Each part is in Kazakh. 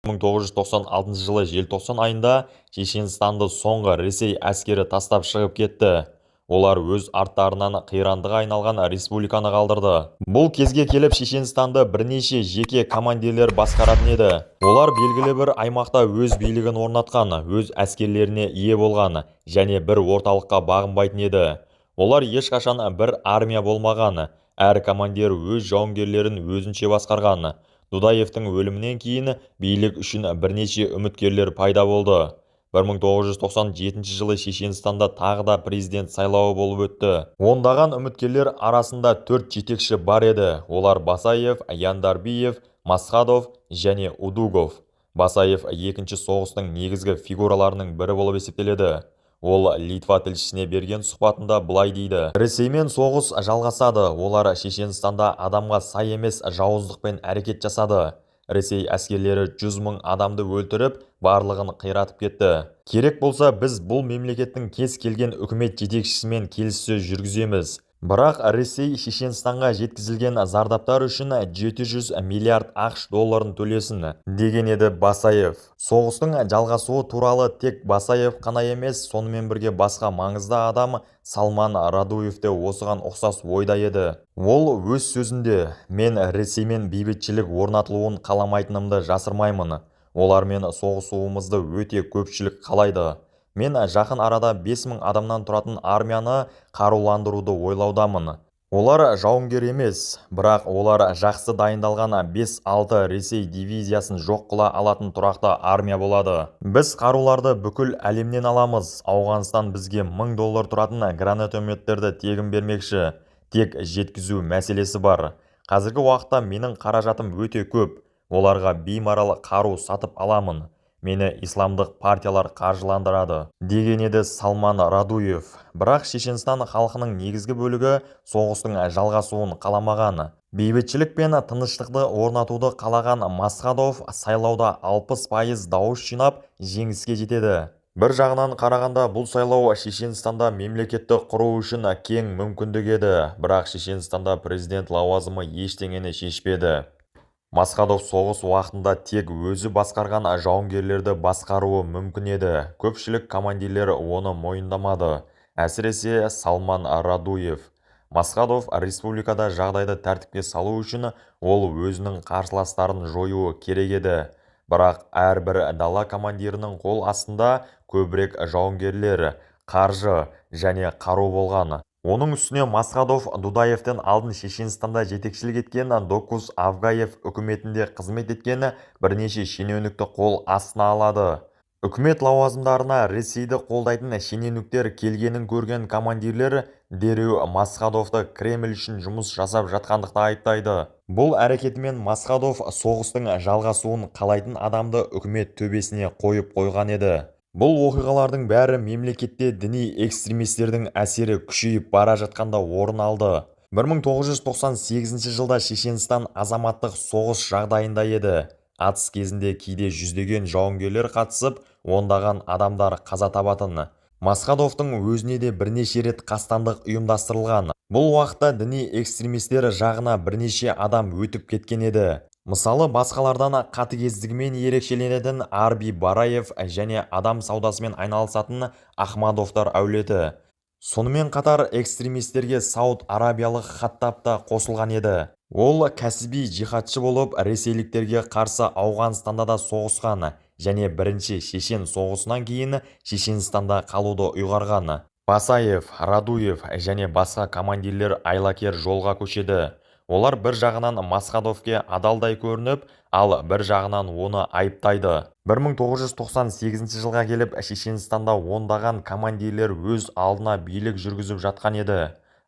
1996 жылы желтоқсан айында Шешенстанды соңғы Ресей әскері тастап шығып кетті. Олар өз арттарынан қирандыға айналған республиканы қалдырды. Бұл кезге келіп Шешенстанды бірнеше жеке командирлер басқаратын еді. Олар белгілі бір аймақта өз билігін орнатқан, өз әскерлеріне ие болған және бір орталыққа бағынбайтын еді. Олар ешқашан бір армия болмаған. Әр командир өз жауынгерлерін өзінше басқарған. Дудаевтың өлімінен кейін билік үшін бірнеше үміткерлер пайда болды. 1997 жылы Шешенстанда тағы да президент сайлауы болып өтті. Ондаған үміткерлер арасында 4 жетекші бар еді. Олар Басаев, Яндарбиев, Масхадов және Удугов. Басаев екінші соғыстың негізгі фигураларының бірі болып есептеледі. Ол Литва тілшісіне берген сұхбатында былай дейді: Ресеймен соғыс жалғасады. Олар Шешенстанда адамға сай емес жауыздықпен әрекет жасады. Ресей әскерлері 100 000 адамды өлтіріп, барлығын қиратып кетті. Керек болса, біз бұл мемлекеттің кез келген үкімет жетекшісімен келіссөз жүргіземіз. Бірақ Ресей Шешенстанға жеткізілген зардаптар үшін 700 миллиард ақш долларын төлесін, деген еді Басаев. Соғыстың жалғасуы туралы тек Басаев қана емес, сонымен бірге басқа маңызды адам Салман Радуев те осыған ұқсас ойда еді. Ол өз сөзінде: мен Ресеймен бейбітшілік орнатылуын қаламайтынымды жасырмаймын. Олармен соғысуымызды өте көпшілік қалайды. Мен жақын арада 5000 адамнан тұратын армияны қаруландыруды ойлаудамын. Олар жауынгер емес, бірақ олар жақсы дайындалған 5-6 Ресей дивизиясын жоқ қыла алатын тұрақты армия болады. Біз қаруларды бүкіл әлемнен аламыз. Ауғанстан бізге $1000 тұратын гранатометтерді тегін бермекші. Тек жеткізу мәселесі бар. Қазіргі уақытта менің қаражатым өте көп. Оларға беймарал қару сатып аламын. Мені исламдық партиялар қаржыландырады, деген еді Салман Радуев. Бірақ Шешенстан халқының негізгі бөлігі соғыстың жалғасуын қаламаған. Бейбітшілік пен тыныштықты орнатуды қалаған Масхадов сайлауда 60% дауыс жинап жеңіске жетеді. Бір жағынан қарағанда бұл сайлау Шешенстанда мемлекетті құру үшін кең мүмкіндік еді. Бірақ Шешенстанда президент лауазымы ештеңені шешпеді. Масхадов соғыс уақытында тек өзі басқарған жауынгерлерді басқаруы мүмкін еді. Көпшілік командирлер оны мойындамады. Әсіресе Салман Радуев. Масхадов республикада жағдайды тәртіпке салу үшін ол өзінің қарсыластарын жоюы керек еді. Бірақ әрбір дала командирінің қол астында көбірек жауынгерлер, қаржы және қару болған. Оның үстіне Масхадов Дудаевтен алдын Шешенстанда жетекшілік еткен Докуз Авгаев үкіметінде қызмет еткен бірнеше шенеунікті қол астына алады. Үкімет лауазымдарына Ресейді қолдайтын шенеуніктер келгенін көрген командирлер дереу Масхадовты Кремль үшін жұмыс жасап жатқандықты айыптайды. Бұл әрекетімен Масхадов соғыстың жалғасуын қалайтын адамды үкімет төбесіне қойып қойған еді. Бұл оқиғалардың бәрі мемлекетте діни экстремистердің әсері күшейіп бара жатқанда орын алды. 1998 жылда Шешенстан азаматтық соғыс жағдайында еді. Атыс кезінде кейде жүздеген жауынгерлер қатысып, ондаған адамдар қаза табатын. Масхадовтың өзіне де бірнеше рет қастандық ұйымдастырылған. Бұл уақытта діни экстремистер жағына бірнеше адам өтіп кеткен еді. Мысалы, басқалардан қатыгездігімен ерекшеленетін Арби Бараев және адам саудасымен айналысатын Ахмадовтар әулеті. Сонымен қатар экстремистерге Сауд Арабиялық Хаттаб та қосылған еді. Ол кәсіби жихадшы болып, ресейліктерге қарсы Ауғанстанда да соғысқан және бірінші Шешен соғысынан кейін Шешенстанда қалуды ұйғарған. Басаев, Радуев және басқа командирлер айлакер жолға көшеді. Олар бір жағынан Масхадовке адалдай көрініп, ал бір жағынан оны айыптайды. 1998 жылға келіп Шешенстанда ондаған командирлер өз алдына билік жүргізіп жатқан еді.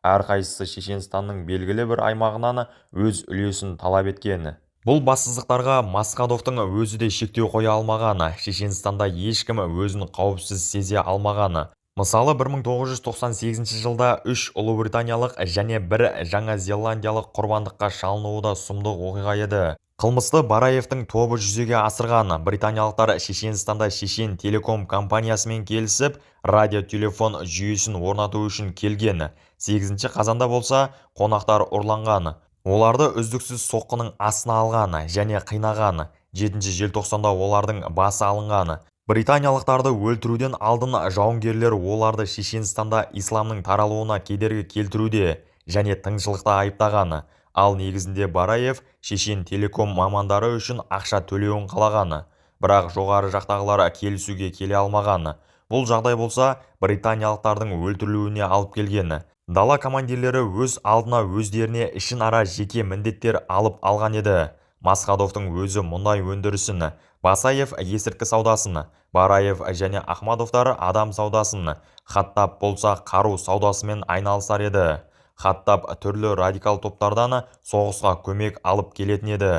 Әрқайсысы Шешенстанның белгілі бір аймағынан өз үлесін талап еткен. Бұл бассыздықтарға Масхадовтың өзі де шектеу қоя алмаған. Шешенстанда ешкім өзін қауіпсіз сезе алмаған. Мысалы, 1998 жылда 3 ұлыбританиялық және 1 жаңа зеландиялық құрбандыққа шалынуы да сұмдық оқиға еді. Қылмысты Бараевтың тобы жүзеге асырған. Британиялықтар Шешенстанда Шешен Телеком компаниясымен келісіп, радиотелефон жүйесін орнату үшін келген. 8 қазанда болса, қонақтар ұрланған. Оларды үздіксіз соққының астына алған және қинаған. 7 желтоқсанда олардың басы алынған. Британиялықтарды өлтіруден алдын жауынгерлер оларды Шешенстанда исламның таралуына кедергі келтіруде және тыңшылықта айыптаған. Ал негізінде Бараев Шешен телеком мамандары үшін ақша төлеуін қалаған. Бірақ жоғары жақтағылар келісуге келе алмаған. Бұл жағдай болса, британиялықтардың өлтірілуіне алып келген. Дала командирлері өз алдына өздеріне ішінара жеке міндеттер алып алған еді. Масхадовтың өзі мұнай өндірісін, Басаев есірткі саудасын, Бараев және Ахмадовтар адам саудасын, Хаттаб болса қару саудасымен айналысар еді. Хаттаб түрлі радикал топтардан соғысқа көмек алып келетін еді.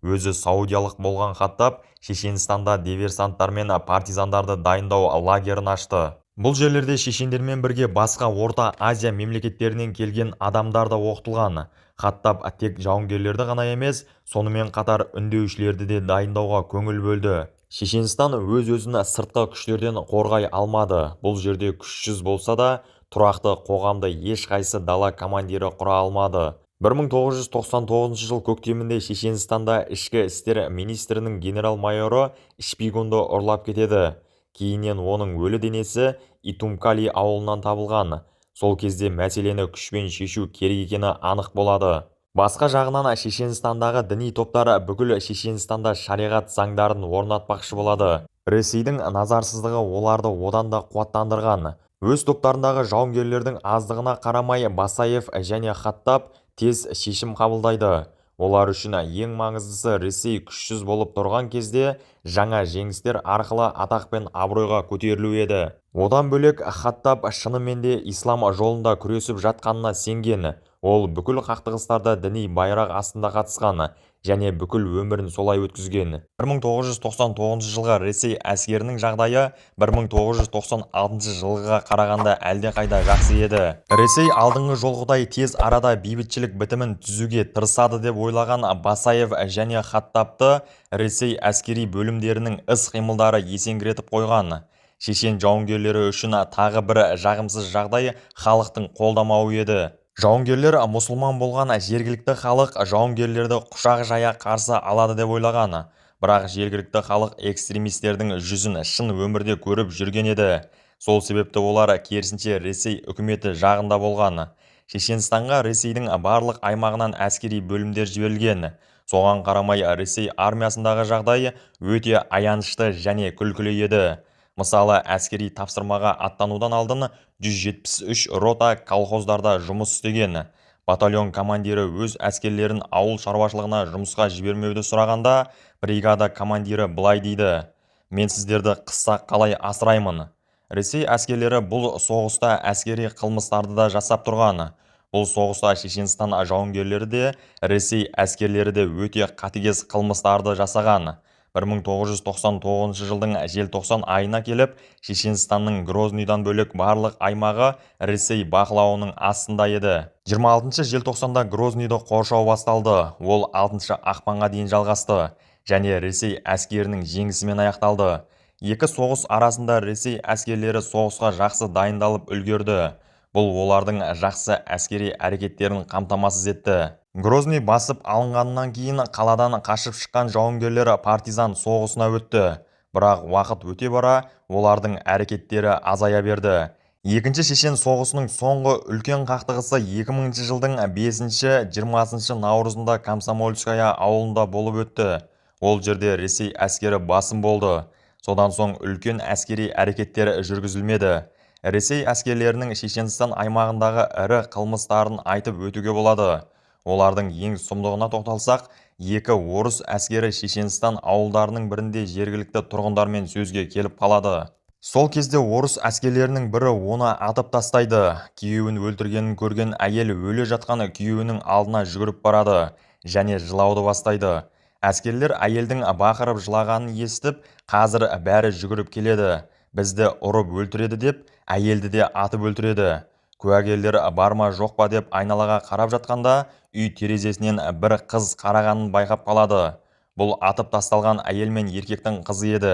Өзі саудиялық болған Хаттаб Шешенстанда диверсанттар мен партизандарды дайындау лагерін ашты. Бұл жерлерде шешендермен бірге басқа Орта Азия мемлекеттерінен келген адамдар да оқытылған. Хаттаб тек жауынгерлерді ғана емес, сонымен қатар үндеушілерді де дайындауға көңіл бөлді. Шешенстан өз-өзін сыртқы күштерден қорғай алмады. Бұл жерде күшсіз болса да, тұрақты қоғамды ешқайсы дала командирі құра алмады. 1999 жыл көктемінде Шешенстанда ішкі істер министрінің генерал-майоры Шпигунды ұрлап кетеді. Кейіннен оның өлі денесі Итумкали ауылынан табылған. Сол кезде мәселені күшпен шешу керек екені анық болады. Басқа жағынан Шешенстандағы діни топтар бүкіл Шешенстанда шариғат заңдарын орнатпақшы болады. Ресейдің назарсыздығы оларды одан да қуаттандырған. Өз топтарындағы жауынгерлердің аздығына қарамай Басаев және Хаттаб тез шешім қабылдайды. Олар үшін ең маңыздысы Ресей күшсіз болып тұрған кезде жаңа жеңістер арқылы атақ пен абыройға көтерілу еді. Одан бөлек Хаттаб шынымен де ислам жолында күресіп жатқанына сенген. Ол бүкіл қақтығыстарда діни байрақ астында қатысқан және бүкіл өмірін солай өткізген. 1999 жылғы Ресей әскерінің жағдайы 1996 жылға қарағанда әлдеқайда жақсы еді. Ресей алдыңғы жолғыдай тез арада бейбітшілік бітімін түзуге тырысады деп ойлаған Басаев және Хаттабты Ресей әскери бөлімдерінің іс-қимылдары есеңгіретіп қойған. Шешен жауынгерлері үшін тағы бір жағымсыз жағдай халықтың қолдамауы еді. Жауынгерлер мұсылман болған жергілікті халық жауынгерлерді құшақ жая қарсы алады деп ойлаған. Бірақ жергілікті халық экстремистердің жүзін шын өмірде көріп жүрген еді. Сол себепті олар керісінше Ресей үкіметі жағында болған. Шешенстанға Ресейдің барлық аймағынан әскери бөлімдер жіберілген. Соған қарамай Ресей армиясындағы жағдай өте аянышты және күлкілі еді. Мысалы, әскери тапсырмаға аттанудан алдын 173 рота колхоздарда жұмыс істеген. Батальон командирі өз әскерлерін ауыл шаруашылығына жұмысқа жібермеуді сұрағанда, бригада командирі былай дейді: "Мен сіздерді қыста қалай асыраймын?" Ресей әскерлері бұл соғыста әскери қылмыстарды да жасап тұрған. Бұл соғыста Шешенстан жауынгерлері де, Ресей әскерлері де өте қатыгез қылмыстарды жасаған. 1999 жылдың желтоқсан айына келіп, Шешенстанның Грознийдан бөлек барлық аймағы Ресей бақылауының астында еді. 26 желтоқсанда Грознийді қоршау басталды. Ол 6 ақпанға дейін жалғасты және Ресей әскерінің жеңісімен аяқталды. Екі соғыс арасында Ресей әскерлері соғысқа жақсы дайындалып үлгерді. Бұл олардың жақсы әскери әрекеттерін қамтамасыз етті. Грозный басып алынғаннан кейін қаладан қашып шыққан жауынгерлер партизан соғысына өтті. Бірақ уақыт өте бара олардың әрекеттері азая берді. Екінші Шешен соғысының соңғы үлкен қақтығысы 2000 жылдың 5-20 наурызында Комсомольская ауылында болып өтті. Ол жерде Ресей әскері басым болды. Содан соң үлкен әскери әрекеттер жүргізілмеді. Ресей әскерлерінің Шешенстан аймағындағы ірі қылмыстарын айтып өтуге болады. Олардың ең сұмдығына тоқталсақ, екі орыс әскері Шешенстан ауылдарының бірінде жергілікті тұрғындармен сөзге келіп қалады. Сол кезде орыс әскерлерінің бірі оны атып тастайды. Күйеуін өлтіргенін көрген әйел өле жатқан күйеуінің алдына жүгіріп барады және жылауды бастайды. Әскерлер әйелдің бақырып жылағанын естіп, қазір бәрі жүгіріп келеді. Бізді ұрып өлтіреді деп, әйелді де атып өлтіреді. Куәгерлер бар ма жоқ па деп айналаға қарап жатқанда, үй терезесінен бір қыз қарағанын байқап қалады. Бұл атып тасталған әйел мен еркектің қызы еді.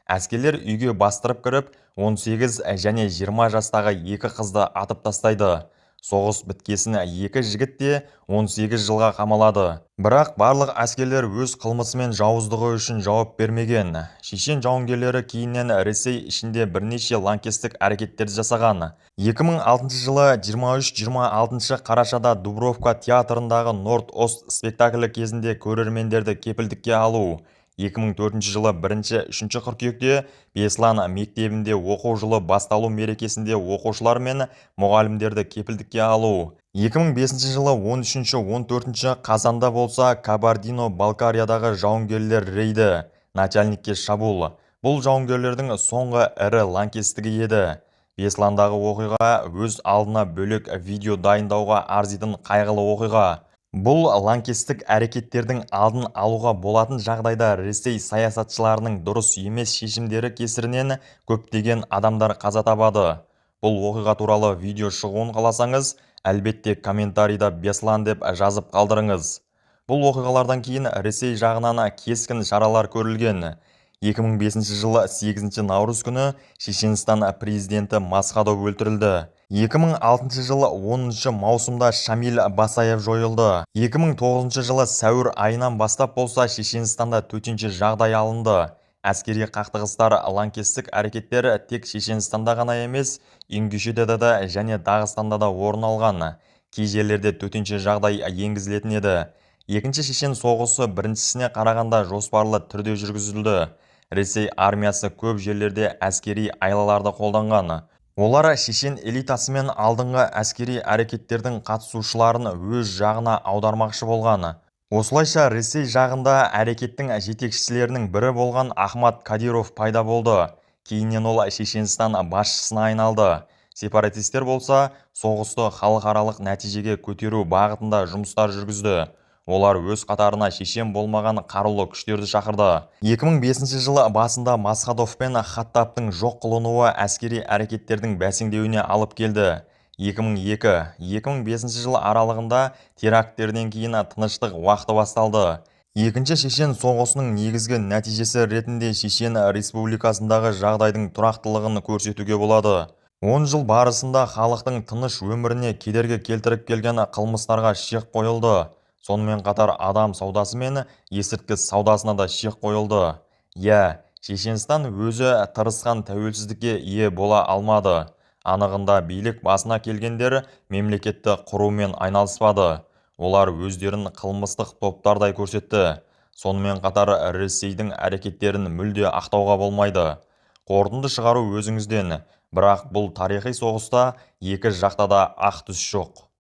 Әскерлер үйге бастырып кіріп, 18 және 20 жастағы екі қызды атып тастайды. Соғыс біткесін 2 жігіт те 18 жылға қамалады. Бірақ барлық әскерлер өз қылмысы мен жауыздығы үшін жауап бермеген. Шешен жауынгерлері кейіннен Ресей ішінде бірнеше лаңкестік әрекеттерді жасаған. 2006 жылы 23-26 қарашада Дубровка театрындағы Норд-Ост спектаклі кезінде көрермендерді кепілдікке алу. 2004 жылы 1-3 қыркүйекте Беслан мектебінде оқу жылы басталу мерекесінде оқушылар мен мұғалімдерді кепілдікке алу. 2005 жылы 13-14 қазанда болса Кабардино-Балкариядағы жауынгерлер рейді, начальникке шабуыл. Бұл жауынгерлердің соңғы ірі лаңкестігі еді. Бесландағы оқиға өз алдына бөлек видео дайындауға арзитын қайғылы оқиға. Бұл лаңкестік әрекеттердің алдын алуға болатын жағдайда Ресей саясатшыларының дұрыс емес шешімдері кесірінен көптеген адамдар қаза табады. Бұл оқиға туралы видео шығуын қаласаңыз, әлбетте комментарийда Беслан деп жазып қалдырыңыз. Бұл оқиғалардан кейін Ресей жағынан кескін шаралар көрілген. 2005 жылы 8 наурыз күні Шешенстан президенті Масхадов өлтірілді. 2006 жылы 10 маусымда Шамиль Басаев жойылды. 2009 жылы сәуір айынан бастап болса Шешенстанда төтенше жағдай алынды. Әскери қақтығыстар, лаңкестік әрекеттер тек Шешенстанда ғана емес, Ингушетияда да және Дағыстанда да орын алған. Кей жерлерде төтенше жағдай енгізілетін еді. Екінші Шешен соғысы біріншісіне қарағанда жоспарлы түрде жүргізілді. Ресей армиясы көп жерлерде әскери айлаларды қолданған. Олар шешен элитасы мен алдыңғы әскери әрекеттердің қатысушыларын өз жағына аудармақшы болған. Осылайша Ресей жағында әрекеттің жетекшілерінің бірі болған Ахмад Кадиров пайда болды. Кейіннен ол Шешенстан басшысына айналды. Сепаратистер болса, соғысты халықаралық нәтижеге көтеру бағытында жұмыстар жүргізді. Олар өз қатарына шешен болмаған қарулы күштерді шақырды. 2005 жылы басында Масхадов пен Хаттабтың жоқ қылынуы әскери әрекеттердің бәсеңдеуіне алып келді. 2002-2005 жылы аралығында теракттерден кейін тыныштық уақыты басталды. Екінші Шешен соғысының негізгі нәтижесі ретінде Шешен республикасындағы жағдайдың тұрақтылығын көрсетуге болады. 10 жыл барысында халықтың тыныш өміріне кедергі келтіріп келген қылмыстарға шек қойылды. Сонымен қатар адам саудасы мен есірткі саудасына да шек қойылды. Шешенстан өзі тырысқан тәуелсіздікке ие бола алмады. Анығында билік басына келгендер мемлекетті құрумен айналыспады. Олар өздерін қылмыстық топтардай көрсетті. Сонымен қатар Ресейдің әрекеттерін мүлде ақтауға болмайды. Қорытынды шығару өзіңізден, бірақ бұл тарихи соғыста екі жақта да ақ түс жоқ.